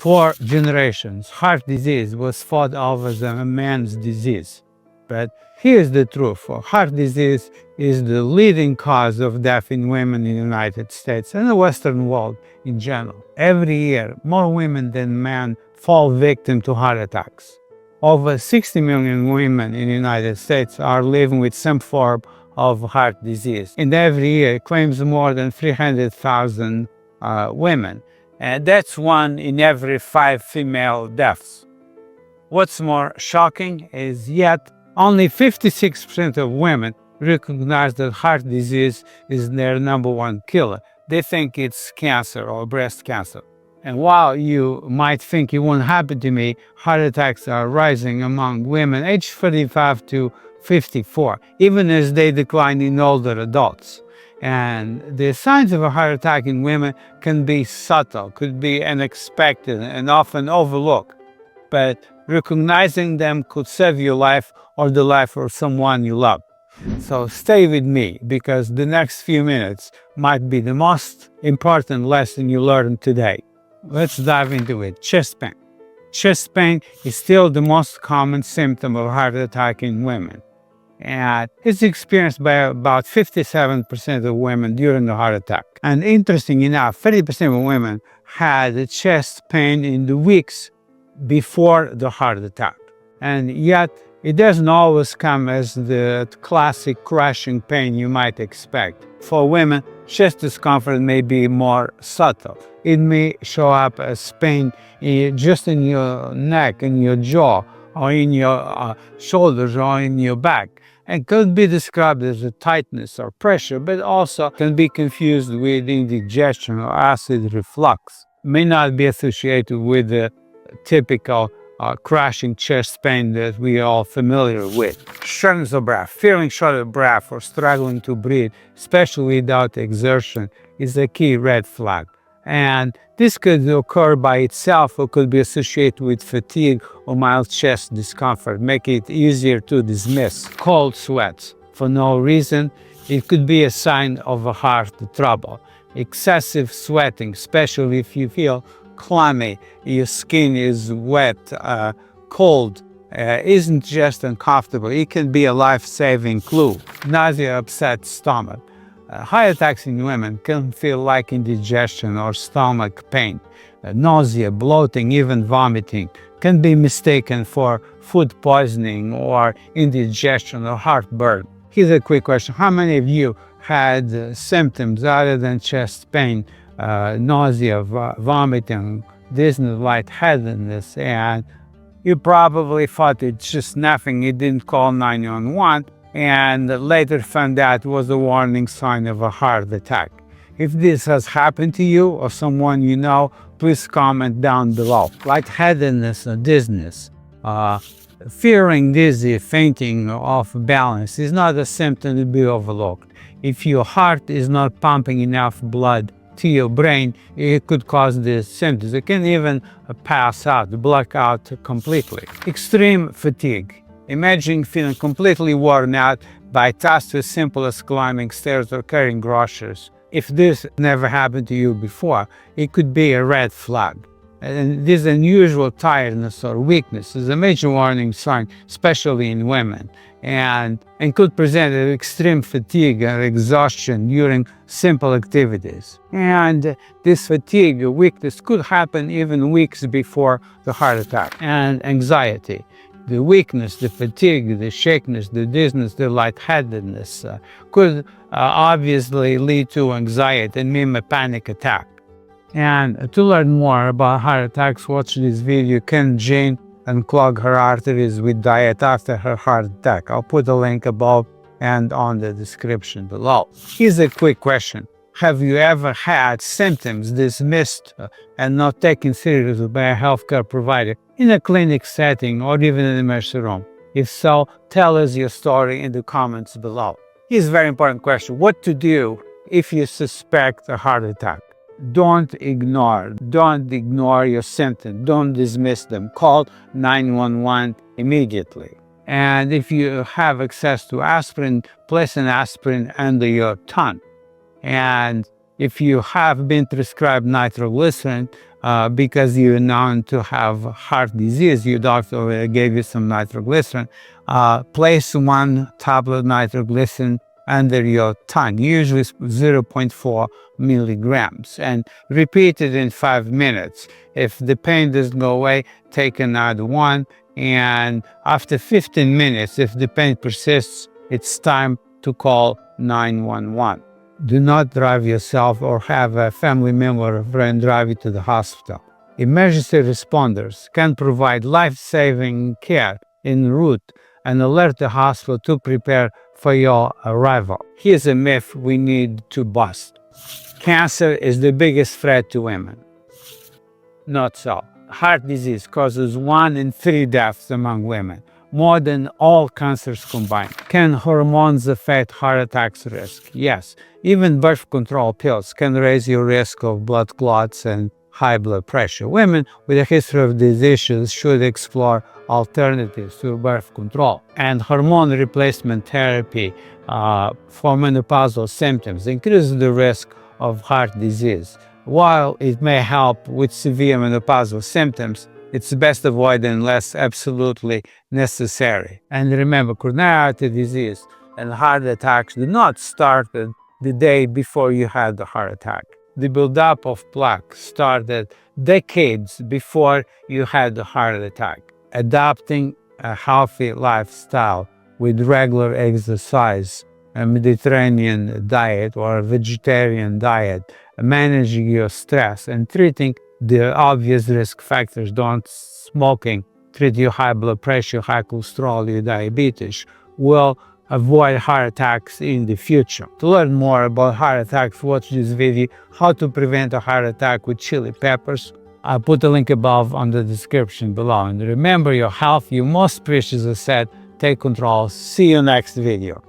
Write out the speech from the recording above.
For generations, heart disease was thought of as a man's disease. But here's the truth. Heart disease is the leading cause of death in women in the United States and the Western world in general. Every year, more women than men fall victim to heart attacks. Over 60 million women in the United States are living with some form of heart disease. And every year it claims more than 300,000 women. And that's 1 in every 5 female deaths. What's more shocking is yet only 56% of women recognize that heart disease is their #1 killer. They think it's cancer or breast cancer. And while you might think it won't happen to me, heart attacks are rising among women aged 35 to 54, even as they decline in older adults. And the signs of a heart attack in women can be subtle, could be unexpected, and often overlooked. But recognizing them could save your life or the life of someone you love. So stay with me, because the next few minutes might be the most important lesson you learn today. Let's dive into it. Chest pain. Chest pain is still the most common symptom of heart attack in women. And it's experienced by about 57% of women during the heart attack. And interesting enough, 30% of women had chest pain in the weeks before the heart attack. And yet, it doesn't always come as the classic crushing pain you might expect. For women, chest discomfort may be more subtle. It may show up as pain just in your neck, in your jaw, or in your shoulders, or in your back. And could be described as a tightness or pressure, but also can be confused with indigestion or acid reflux. May not be associated with the typical crushing chest pain that we are all familiar with. Shortness of breath. Feeling short of breath or struggling to breathe, especially without exertion, is a key red flag. And this could occur by itself or could be associated with fatigue or mild chest discomfort, making it easier to dismiss. Cold sweats for no reason. It could be a sign of a heart trouble. Excessive sweating, especially if you feel clammy, your skin is wet, cold, isn't just uncomfortable. It can be a life-saving clue. Nausea, upset stomach. Heart attacks in women can feel like indigestion or stomach pain. Nausea, bloating, even vomiting can be mistaken for food poisoning or indigestion or heartburn. Here's a quick question. How many of you had symptoms other than chest pain, nausea, vomiting, dizziness, lightheadedness, and you probably thought it's just nothing, you didn't call 911, and later found out it was a warning sign of a heart attack? If this has happened to you or someone you know, please comment down below. Lightheadedness or dizziness, feeling dizzy, fainting, or off balance is not a symptom to be overlooked. If your heart is not pumping enough blood to your brain, it could cause these symptoms. It can even pass out, black out completely. Extreme fatigue. Imagine feeling completely worn out by tasks as simple as climbing stairs or carrying groceries. If this never happened to you before, it could be a red flag. And this unusual tiredness or weakness is a major warning sign, especially in women, and could present an extreme fatigue or exhaustion during simple activities. And this fatigue or weakness could happen even weeks before the heart attack. And anxiety. The weakness, the fatigue, the shakiness, the dizziness, the lightheadedness could obviously lead to anxiety and meme a panic attack. And to learn more about heart attacks, watch this video. Can Jane unclog her arteries with diet after her heart attack? I'll put a link above and on the description below. Here's a quick question. Have you ever had symptoms dismissed and not taken seriously by a healthcare provider in a clinic setting or even in an emergency room? If so, tell us your story in the comments below. Here's a very important question. What to do if you suspect a heart attack? Don't ignore your symptoms. Don't dismiss them. Call 911 immediately. And if you have access to aspirin, place an aspirin under your tongue. And if you have been prescribed nitroglycerin, because you're known to have heart disease, your doctor gave you some nitroglycerin, place 1 tablet nitroglycerin under your tongue, usually 0.4 milligrams, and repeat it in 5 minutes. If the pain doesn't go away, take another one, and after 15 minutes, if the pain persists, it's time to call 911. Do not drive yourself or have a family member or friend drive you to the hospital. Emergency responders can provide life-saving care en route and alert the hospital to prepare for your arrival. Here's a myth we need to bust. Cancer is the biggest threat to women. Not so. Heart disease causes 1 in 3 deaths among women, more than all cancers combined. Can hormones affect heart attacks risk? Yes. Even birth control pills can raise your risk of blood clots and high blood pressure. Women with a history of these issues should explore alternatives to birth control. And hormone replacement therapy for menopausal symptoms increases the risk of heart disease. While it may help with severe menopausal symptoms, it's best avoided unless absolutely necessary. And remember, coronary artery disease and heart attacks do not start the day before you had the heart attack. The buildup of plaque started decades before you had the heart attack. Adopting a healthy lifestyle with regular exercise, a Mediterranean diet or a vegetarian diet, managing your stress, and treating the obvious risk factors, don't smoking, treat your high blood pressure, high cholesterol, your diabetes, will avoid heart attacks in the future. To learn more about heart attacks, watch this video, How to Prevent a Heart Attack with Chili Peppers. I'll put the link above on the description below. And remember, your health, your most precious asset. Take control. See you next video.